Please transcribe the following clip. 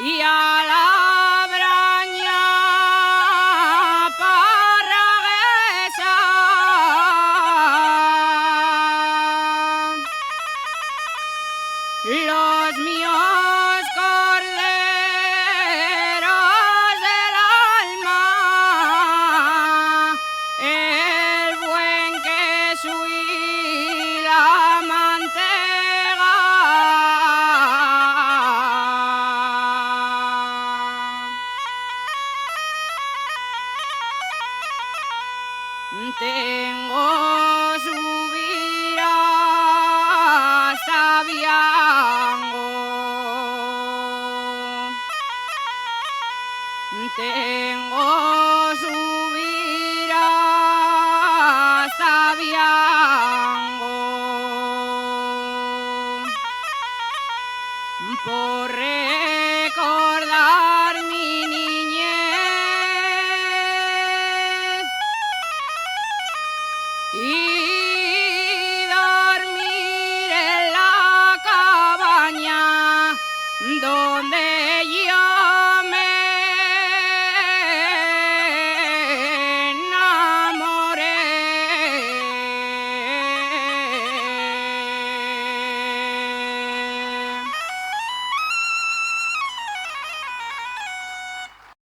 y a la braña parraguesa los míos corderos del alma, el buen queso y la mantega. Tengo subir hasta Viango. Tengo subir hasta Viango por recordar mi niñez y dormir en la cabaña donde yo